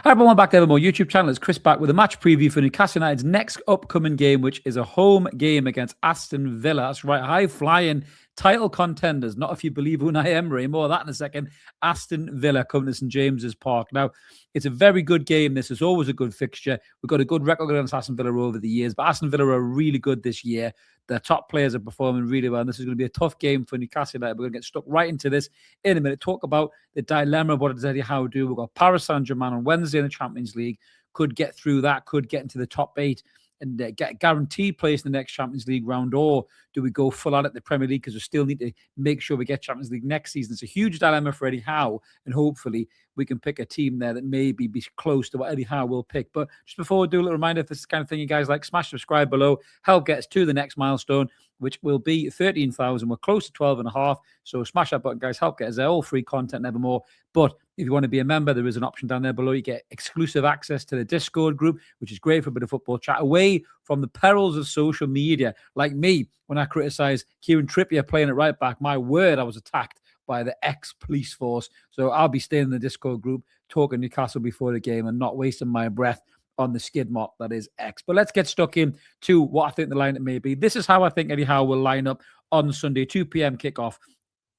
Hi everyone, back to Evermore YouTube channel. It's Chris back with a match preview for Newcastle United's next upcoming game, which is a home game against Aston Villa. That's right, high-flying title contenders. Not if you believe Unai Emery. More of that in a second. Aston Villa coming to St James's Park. Now, it's a very good game. This is always a good fixture. We've got a good record against Aston Villa over the years, but Aston Villa are really good this year. Their top players are performing really well, and this is going to be a tough game for Newcastle United. We're going to get stuck right into this in a minute. Talk about the dilemma of what does Eddie Howe do. We've got Paris Saint-Germain on Wednesday in the Champions League. Could get through that, could get into the top 8 and get a guaranteed place in the next Champions League round, or do we go full out at the Premier League because we still need to make sure we get Champions League next season? It's a huge dilemma for Eddie Howe, and hopefully we can pick a team there that maybe be close to what Eddie Howe will pick. But just before we do, a little reminder, if this is the kind of thing you guys like, smash subscribe below. Help get us to the next milestone, which will be 13,000. We're close to 12.5. So smash that button, guys. Help get us there. All free content, never more. But if you want to be a member, there is an option down there below. You get exclusive access to the Discord group, which is great for a bit of football chat, away from the perils of social media. Like me, when I criticise Kieran Trippier playing at right back, my word, I was attacked by the ex-police force. So I'll be staying in the Discord group, talking Newcastle before the game and not wasting my breath on the skid mark that is X. But let's get stuck in to what I think the lineup may be. This is how I think Eddie Howe will line up on Sunday, 2 p.m. kickoff.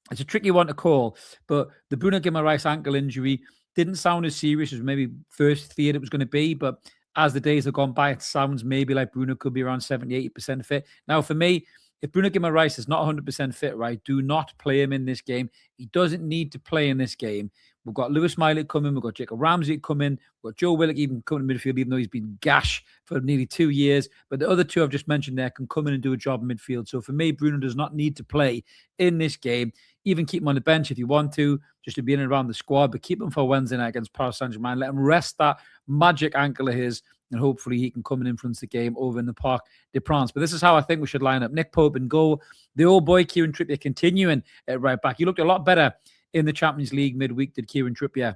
It's a tricky one to call, but the Bruno Guimaraes ankle injury didn't sound as serious as maybe first feared it was going to be. But as the days have gone by, it sounds maybe like Bruno could be around 70, 80% fit. Now, for me, if Bruno Guimaraes is not 100% fit, right, do not play him in this game. He doesn't need to play in this game. We've got Lewis Miley coming. We've got Jacob Ramsey coming. We've got Joe Willock even coming to midfield, even though he's been gash for nearly 2 years. But the other two I've just mentioned there can come in and do a job in midfield. So for me, Bruno does not need to play in this game. Even keep him on the bench if you want to, just to be in and around the squad. But keep him for Wednesday night against Paris Saint-Germain. Let him rest that magic ankle of his, and hopefully he can come and influence the game over in the Parc des Princes. But this is how I think we should line up. Nick Pope in goal. The old boy, Kieran Trippier, continuing at right back. He looked a lot better in the Champions League midweek, did Kieran Trippier.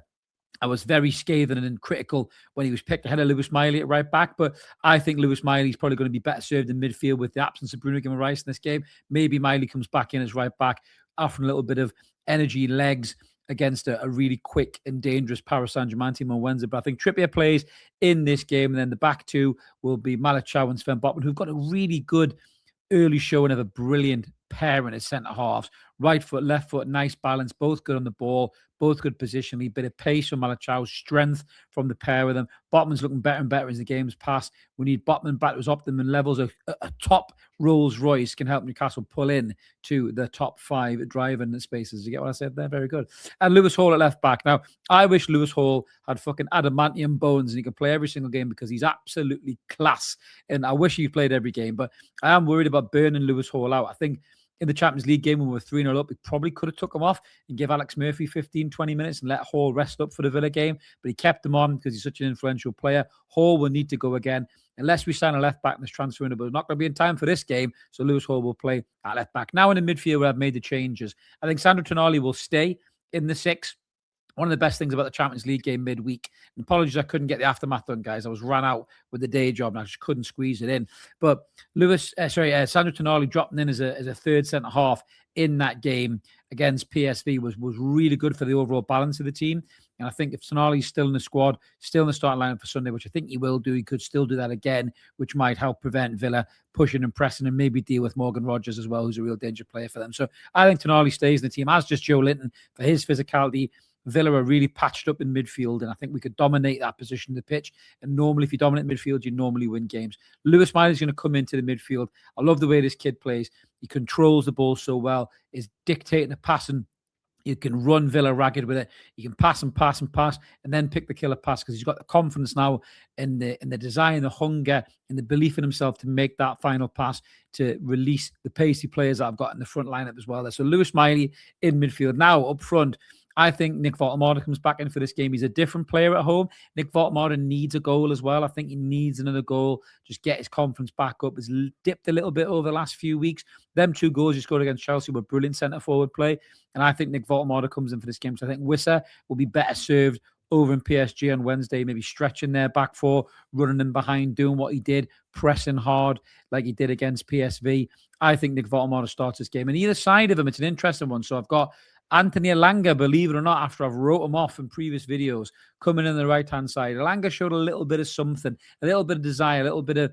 I was very scathing and critical when he was picked ahead of Lewis Miley at right back, but I think Lewis Miley is probably going to be better served in midfield with the absence of Bruno Guimaraes in this game. Maybe Miley comes back in as right back, offering a little bit of energy, legs, against a really quick and dangerous Paris Saint-Germain team on Wednesday. But I think Trippier plays in this game, and then the back two will be Malik Chow and Sven Botman, who've got a really good early showing of a brilliant pairing as centre-halves. Right foot, left foot, nice balance, both good on the ball, both good positionally, bit of pace from Malik Chow, strength from the pair of them. Botman's looking better and better as the game's passed. We need Botman back to his optimum levels. A top Rolls Royce can help Newcastle pull in to the top 5 driving spaces. You get what I said there? Very good. And Lewis Hall at left back. Now, I wish Lewis Hall had fucking adamantium bones and he could play every single game because he's absolutely class. And I wish he played every game, but I am worried about burning Lewis Hall out. I think in the Champions League game when we were 3-0 up, we probably could have took him off and give Alex Murphy 15, 20 minutes and let Hall rest up for the Villa game. But he kept him on because he's such an influential player. Hall will need to go again unless we sign a left back in this transfer window. But it's not going to be in time for this game. So Lewis Hall will play at left back. Now in the midfield where I've made the changes, I think Sandro Tonali will stay in the 6. One of the best things about the Champions League game midweek, and apologies I couldn't get the aftermath done, guys. I was ran out with the day job and I just couldn't squeeze it in. But Sandro Tonali dropping in as a third centre-half in that game against PSV was really good for the overall balance of the team. And I think if Tonali's still in the squad, still in the starting lineup for Sunday, which I think he will do, he could still do that again, which might help prevent Villa pushing and pressing and maybe deal with Morgan Rogers as well, who's a real danger player for them. So I think Tonali stays in the team, as just Joe Linton, for his physicality. Villa are really patched up in midfield, and I think we could dominate that position of the pitch. And normally, if you dominate midfield, you normally win games. Lewis Miley is going to come into the midfield. I love the way this kid plays. He controls the ball so well. He's dictating the passing. You can run Villa ragged with it. You can pass and pass and pass, and then pick the killer pass because he's got the confidence now in the desire, the hunger, and the belief in himself to make that final pass to release the pacey players that I've got in the front lineup as well. So Lewis Miley in midfield. Now up front, I think Nick Voltemade comes back in for this game. He's a different player at home. Nick Voltemade needs a goal as well. I think he needs another goal. Just get his confidence back up. He's dipped a little bit over the last few weeks. Them 2 goals he scored against Chelsea were brilliant centre-forward play. And I think Nick Voltemade comes in for this game. So I think Wissa will be better served over in PSG on Wednesday, maybe stretching their back 4, running them behind, doing what he did, pressing hard like he did against PSV. I think Nick Voltemade starts this game. And either side of him, it's an interesting one. So I've got Anthony Elanga, believe it or not, after I've wrote him off in previous videos, coming in the right-hand side. Elanga showed a little bit of something, a little bit of desire, a little bit of,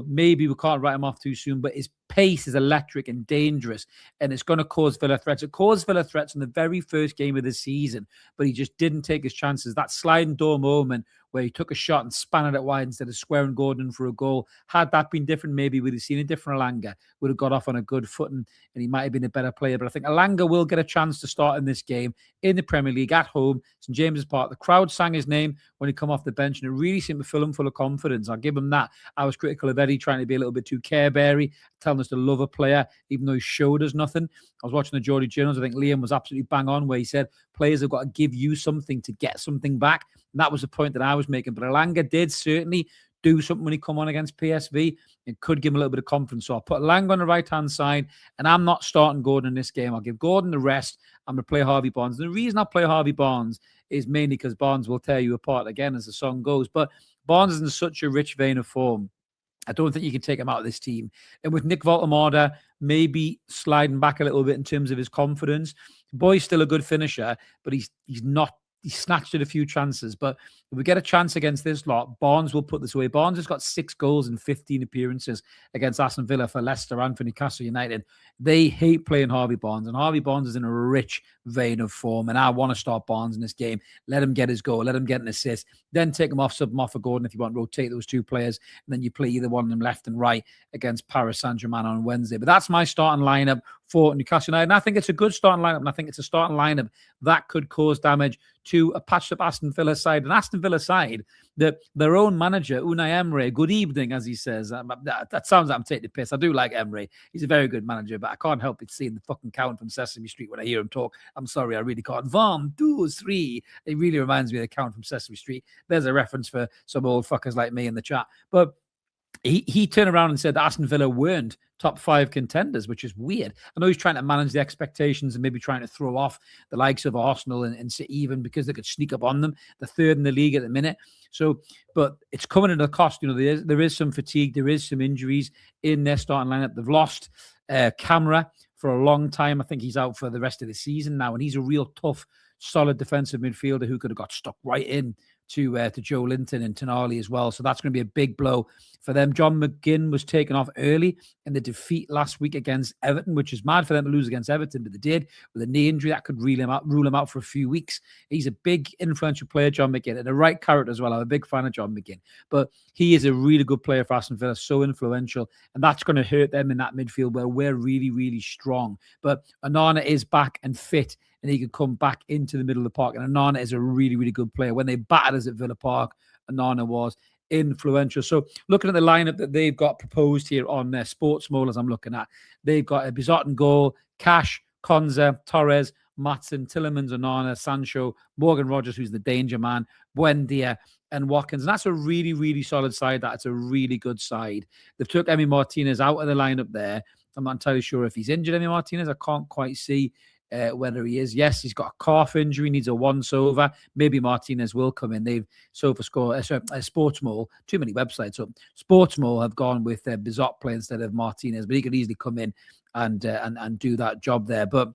maybe we can't write him off too soon, but his pace is electric and dangerous, and it's going to cause Villa threats. It caused Villa threats in the very first game of the season, but he just didn't take his chances. That sliding door moment where he took a shot and span it wide instead of squaring Gordon for a goal. Had that been different, maybe we'd have seen a different Elanga, would have got off on a good footing, and he might have been a better player. But I think Elanga will get a chance to start in this game in the Premier League at home, St James's Park. The crowd sang his name when he come off the bench, and it really seemed to fill him full of confidence. I'll give him that. I was critical of Eddie trying to be a little bit too care-beary, telling us to love a player, even though he showed us nothing. I was watching the Geordie Journals. I think Liam was absolutely bang on where he said players have got to give you something to get something back. And that was the point that I was making. But Elanga did certainly do something when he come on against PSV. It could give him a little bit of confidence. So I'll put Elanga on the right-hand side, and I'm not starting Gordon in this game. I'll give Gordon the rest. I'm going to play Harvey Barnes. And the reason I play Harvey Barnes is mainly because Barnes will tear you apart again as the song goes. But Barnes is in such a rich vein of form. I don't think you can take him out of this team. And with Nick Voltemada maybe sliding back a little bit in terms of his confidence, Boy's still a good finisher, but he's not. He snatched at a few chances, but if we get a chance against this lot, Barnes will put this away. Barnes has got 6 goals in 15 appearances against Aston Villa for Leicester and for Newcastle United. They hate playing Harvey Barnes, and Harvey Barnes is in a rich vein of form, and I want to start Barnes in this game. Let him get his goal, let him get an assist, then take him off, sub him off for Gordon if you want, rotate those 2 players, and then you play either one of them left and right against Paris Saint-Germain on Wednesday. But that's my starting lineup for Newcastle United, and I think it's a good starting lineup, and I think it's a starting lineup that could cause damage to a patched-up Aston Villa side. An Aston Villa side that their own manager, Unai Emery, good evening, as he says. That sounds like I'm taking the piss. I do like Emery. He's a very good manager, but I can't help but seeing the fucking count from Sesame Street when I hear him talk. I'm sorry, I really can't. 1, 2, 3. It really reminds me of the count from Sesame Street. There's a reference for some old fuckers like me in the chat. But he turned around and said that Aston Villa weren't top 5 contenders, which is weird. I know he's trying to manage the expectations and maybe trying to throw off the likes of Arsenal and City even because they could sneak up on them. The 3rd in the league at the minute. So, but it's coming at a cost. There is some fatigue. There is some injuries in their starting lineup. They've lost Camara for a long time. I think he's out for the rest of the season now, and he's a real tough, solid defensive midfielder who could have got stuck right in to Joe Linton and Tonali as well. So that's going to be a big blow for them. John McGinn was taken off early in the defeat last week against Everton, which is mad for them to lose against Everton, but they did with a knee injury that could rule him out for a few weeks. He's a big influential player, John McGinn, and the right character as well. I'm a big fan of John McGinn, but he is a really good player for Aston Villa, so influential, and that's going to hurt them in that midfield where we're really, really strong. But Onana is back and fit, and he can come back into the middle of the park. And Onana is a really, really good player. When they battered us at Villa Park, Onana was influential. So looking at the lineup that they've got proposed here on their Sports Mole, as I'm looking at, they've got a Bizot in goal, Cash, Konza, Torres, Matson, Tielemans, Onana, Sancho, Morgan Rogers, who's the danger man, Buendia, and Watkins. And that's a really, really solid side. That's a really good side. They've took Emi Martinez out of the lineup there. I'm not entirely sure if he's injured, Emi Martinez. I can't quite see whether he is. Yes, he's got a calf injury, needs a once-over. Maybe Martinez will come in. They've Sportsmole, too many websites up. Sportsmole have gone with Bizot play instead of Martinez, but he could easily come in and do that job there. But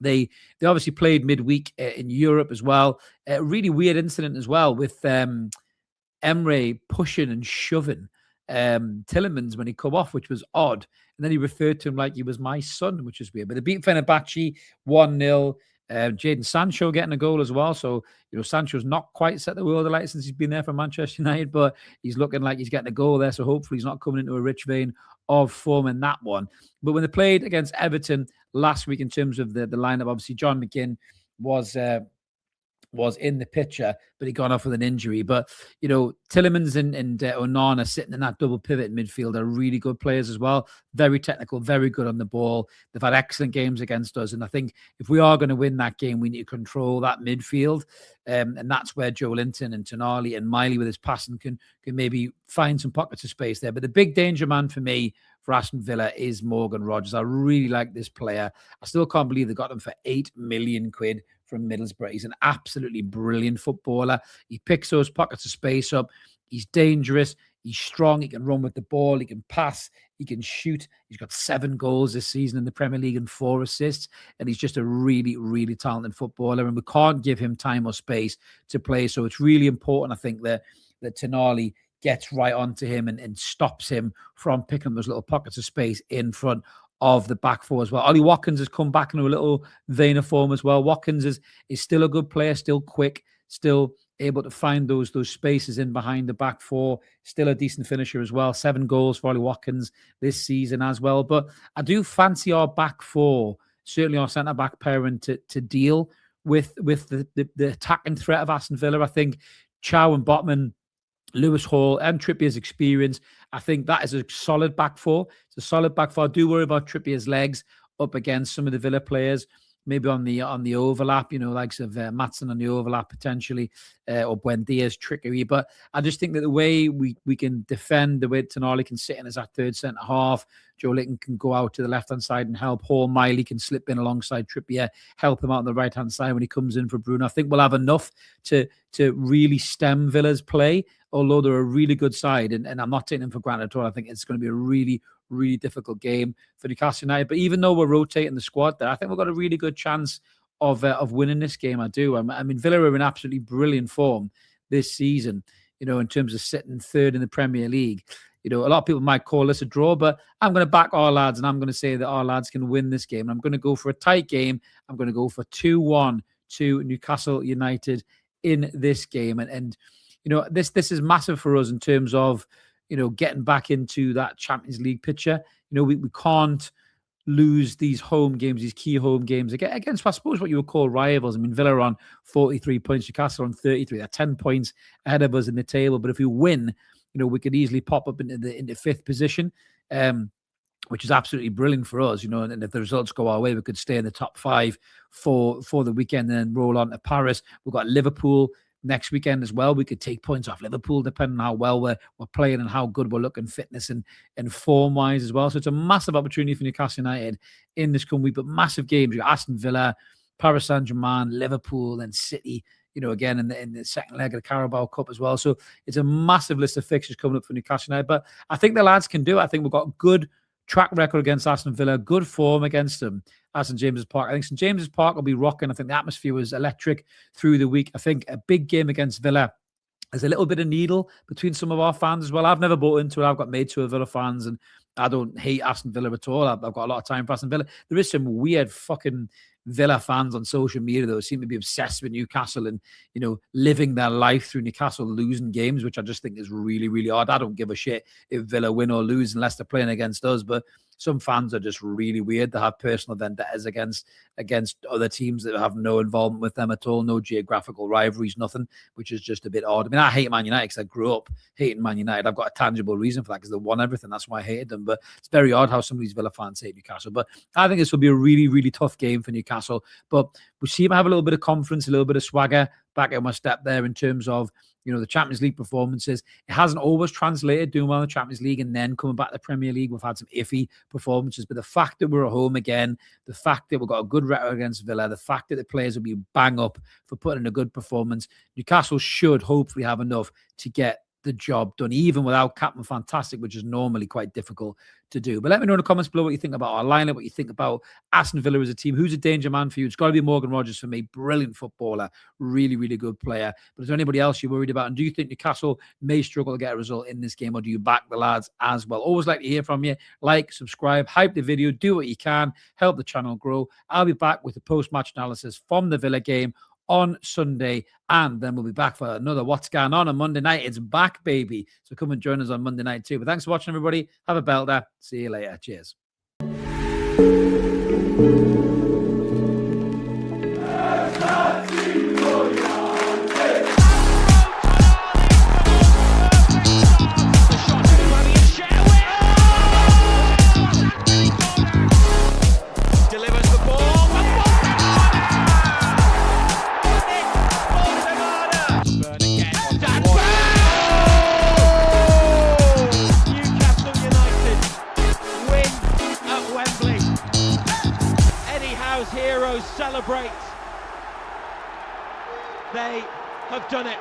they obviously played midweek in Europe as well. A really weird incident as well with Emre pushing and shoving Tielemans when he come off, which was odd. And then he referred to him like he was my son, which is weird. But they beat Fenerbahce 1-0. Jadon Sancho getting a goal as well. So, Sancho's not quite set the world alight since he's been there for Manchester United, but he's looking like he's getting a goal there. So hopefully he's not coming into a rich vein of form in that one. But when they played against Everton last week in terms of the lineup, obviously John McGinn was in the picture, but he got off with an injury. But, Tielemans and Onana sitting in that double pivot midfield are really good players as well. Very technical, very good on the ball. They've had excellent games against us. And I think if we are going to win that game, we need to control that midfield. And that's where Joe Linton and Tonali and Miley with his passing can maybe find some pockets of space there. But the big danger man for me for Aston Villa is Morgan Rogers. I really like this player. I still can't believe they got him for £8 million from Middlesbrough. He's an absolutely brilliant footballer. He picks those pockets of space up. He's dangerous. He's strong. He can run with the ball. He can pass. He can shoot. He's got 7 goals this season in the Premier League and 4 assists. And he's just a really, really talented footballer. And we can't give him time or space to play. So it's really important, I think, that Tonali gets right onto him and stops him from picking up those little pockets of space in front of the back four as well. Ollie Watkins has come back into a little vein of form as well. Watkins is still a good player, still quick, still able to find those spaces in behind the back four. Still a decent finisher as well. 7 goals for Ollie Watkins this season as well. But I do fancy our back four, certainly our centre-back pairing, to deal with the attacking threat of Aston Villa. I think Chow and Botman, Lewis Hall and Trippier's experience, I think that is a solid back four. It's a solid back four. I do worry about Trippier's legs up against some of the Villa players, maybe on the overlap, likes of Maatsen on the overlap potentially, or Buendia's trickery. But I just think that the way we can defend, the way Tonali can sit in as our third centre half, Joe Linton can go out to the left-hand side and help. Hall, Miley can slip in alongside Trippier, help him out on the right-hand side when he comes in for Bruno. I think we'll have enough to really stem Villa's play, although they're a really good side. And I'm not taking them for granted at all. I think it's going to be a really, really difficult game for Newcastle United. But even though we're rotating the squad there, I think we've got a really good chance of winning this game. I do. I mean, Villa are in absolutely brilliant form this season, in terms of sitting third in the Premier League. A lot of people might call this a draw, but I'm going to back our lads, and I'm going to say that our lads can win this game. I'm going to go for a tight game. I'm going to go for 2-1 to Newcastle United in this game. And this is massive for us in terms of, getting back into that Champions League picture. We can't lose these home games, these key home games against, I suppose, what you would call rivals. I mean, Villa are on 43 points, Newcastle on 33. They're 10 points ahead of us in the table. But if we win, we could easily pop up into 5th position, which is absolutely brilliant for us, and if the results go our way, we could stay in the top 5 for the weekend and then roll on to Paris. We've got Liverpool next weekend as well. We could take points off Liverpool depending on how well we're playing and how good we're looking fitness and form-wise as well. So it's a massive opportunity for Newcastle United in this coming week, but massive games. You got Aston Villa, Paris Saint-Germain, Liverpool, and City, again in the second leg of the Carabao Cup as well. So it's a massive list of fixtures coming up for Newcastle United. But I think the lads can do it. I think we've got a good track record against Aston Villa, good form against them at St James's Park. I think St James's Park will be rocking. I think the atmosphere was electric through the week. I think a big game against Villa, there's a little bit of needle between some of our fans as well. I've never bought into it. I've got mates who are Villa fans, and I don't hate Aston Villa at all. I've got a lot of time for Aston Villa. There is some weird fucking Villa fans on social media, though, seem to be obsessed with Newcastle and, living their life through Newcastle losing games, which I just think is really, really odd. I don't give a shit if Villa win or lose unless they're playing against us, but some fans are just really weird. They have personal vendettas against other teams that have no involvement with them at all, no geographical rivalries, nothing, which is just a bit odd. I mean, I hate Man United because I grew up hating Man United. I've got a tangible reason for that because they won everything. That's why I hated them. But it's very odd how some of these Villa fans hate Newcastle. But I think this will be a really, really tough game for Newcastle. But we seem to have a little bit of confidence, a little bit of swagger back at my step there in terms of, the Champions League performances. It hasn't always translated doing well in the Champions League and then coming back to the Premier League. We've had some iffy performances, but the fact that we're at home again, the fact that we've got a good record against Villa, the fact that the players will be bang up for putting in a good performance, Newcastle should hopefully have enough to get the job done, even without Captain Fantastic, which is normally quite difficult to do. But let me know in the comments below what you think about our lineup, what you think about Aston Villa as a team. Who's a danger man for you? It's got to be Morgan Rogers for me. Brilliant footballer, really, really good player. But is there anybody else you're worried about? And do you think Newcastle may struggle to get a result in this game, or do you back the lads as well? Always like to hear from you. Like, subscribe, hype the video, do what you can, help the channel grow. I'll be back with the post-match analysis from the Villa game on Sunday, and then we'll be back for another What's Going On Monday night. It's back, baby. So come and join us on Monday night too. But thanks for watching, everybody. Have a belter. See you later. Cheers. Heroes celebrate. They have done it.